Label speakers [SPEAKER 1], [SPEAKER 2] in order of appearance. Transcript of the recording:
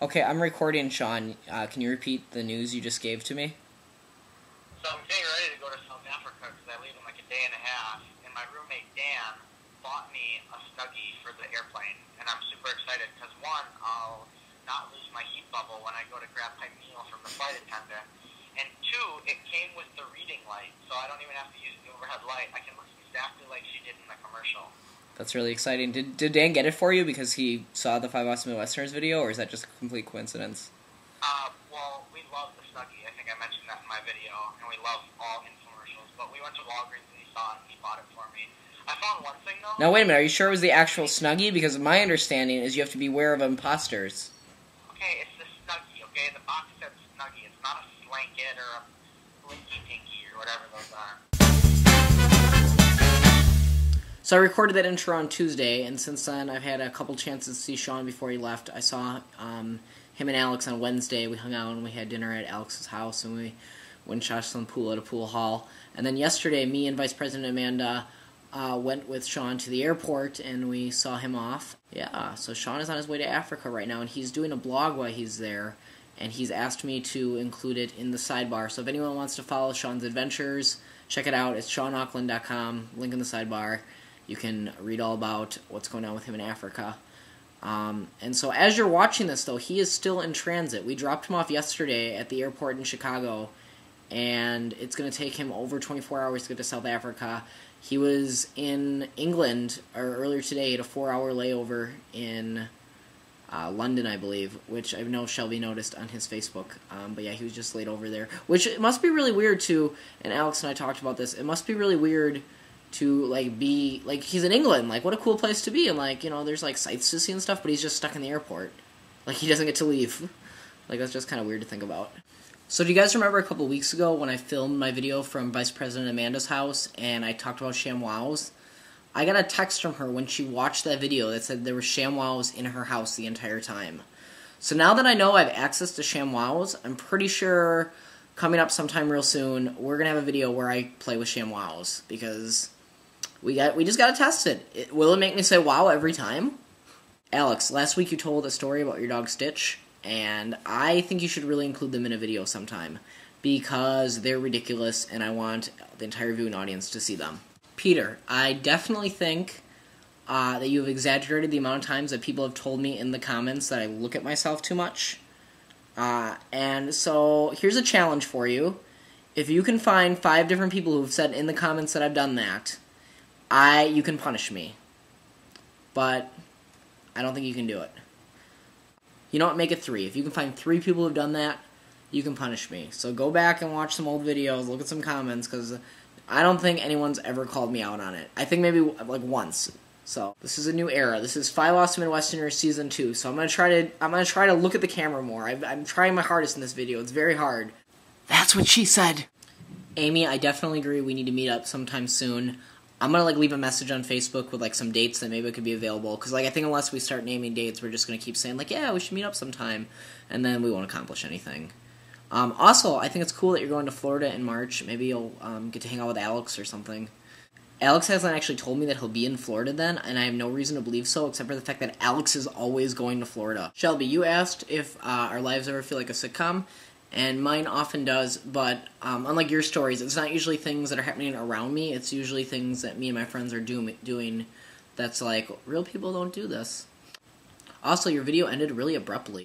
[SPEAKER 1] Okay, I'm recording, Shaun. Can you repeat the news you just gave to me?
[SPEAKER 2] So I'm getting ready to go to South Africa because I leave in like a day and a half, and my roommate Dan bought me a Snuggie for the airplane, and I'm super excited because one, I'll not lose my heat bubble when I go to grab my meal from the flight attendant, and two, it came with the reading light, so I don't even have to use the overhead light. I can look exactly like she did in the commercial.
[SPEAKER 1] That's really exciting. Did Dan get it for you because he saw the 5 Awesome Midwesterners video, or is that just a complete coincidence?
[SPEAKER 2] Well, we love the Snuggie. I think I mentioned that in my video, and we love all infomercials, but we went to Walgreens and he saw it and he bought it for me. I found one thing, though.
[SPEAKER 1] Now, wait a minute. Are you sure it was the actual Snuggie? Because my understanding is you have to beware of imposters.
[SPEAKER 2] Okay, it's the Snuggie, okay? The box says Snuggie. It's not a Slanket or a Blinky Pinky or whatever those are.
[SPEAKER 1] So I recorded that intro on Tuesday, and since then I've had a couple chances to see Shaun before he left. I saw him and Alex on Wednesday. We hung out and we had dinner at Alex's house, and we went and shot some pool at a pool hall. And then yesterday, me and Vice President Amanda went with Shaun to the airport, and we saw him off. Yeah, so Shaun is on his way to Africa right now, and he's doing a blog while he's there, and he's asked me to include it in the sidebar. So if anyone wants to follow Shaun's adventures, check it out. It's ShaunAuckland.com, link in the sidebar. You can read all about what's going on with him in Africa. And so as you're watching this, though, he is still in transit. We dropped him off yesterday at the airport in Chicago, and it's going to take him over 24 hours to get to South Africa. He was in England earlier today. He had a 4-hour layover in London, I believe, which I know Shelby noticed on his Facebook. But yeah, he was just laid over there. Which it must be really weird, too, and Alex and I talked about this. It must be really weird to, be, he's in England, what a cool place to be, and, there's, sights to see and stuff, but he's just stuck in the airport. He doesn't get to leave. That's just kind of weird to think about. So do you guys remember a couple weeks ago when I filmed my video from Vice President Amanda's house, and I talked about ShamWows? I got a text from her when she watched that video that said there were ShamWows in her house the entire time. So now that I know I have access to ShamWows, I'm pretty sure coming up sometime real soon, we're going to have a video where I play with ShamWows, because we just got to test it. Will it make me say wow every time? Alex, last week you told a story about your dog Stitch, and I think you should really include them in a video sometime, because they're ridiculous, and I want the entire viewing audience to see them. Peter, I definitely think that you have exaggerated the amount of times that people have told me in the comments that I look at myself too much. And so here's a challenge for you. If you can find 5 different people who've said in the comments that I've done that, you can punish me. But I don't think you can do it. You know what? Make it 3. If you can find 3 people who've done that, you can punish me. So go back and watch some old videos, look at some comments, because I don't think anyone's ever called me out on it. I think maybe once. So this is a new era. This is 5 Awesome Midwesterners Season 2. So I'm gonna try to look at the camera more. I'm trying my hardest in this video. It's very hard. That's what she said. Amy, I definitely agree. We need to meet up sometime soon. I'm going to leave a message on Facebook with some dates that maybe could be available, because I think unless we start naming dates, we're just going to keep saying yeah, we should meet up sometime, and then we won't accomplish anything. Also, I think it's cool that you're going to Florida in March. Maybe you'll get to hang out with Alex or something. Alex hasn't actually told me that he'll be in Florida then, and I have no reason to believe so, except for the fact that Alex is always going to Florida. Shelby, you asked if our lives ever feel like a sitcom, and mine often does, but unlike your stories, it's not usually things that are happening around me. It's usually things that me and my friends are doing that's real people don't do this. Also, your video ended really abruptly.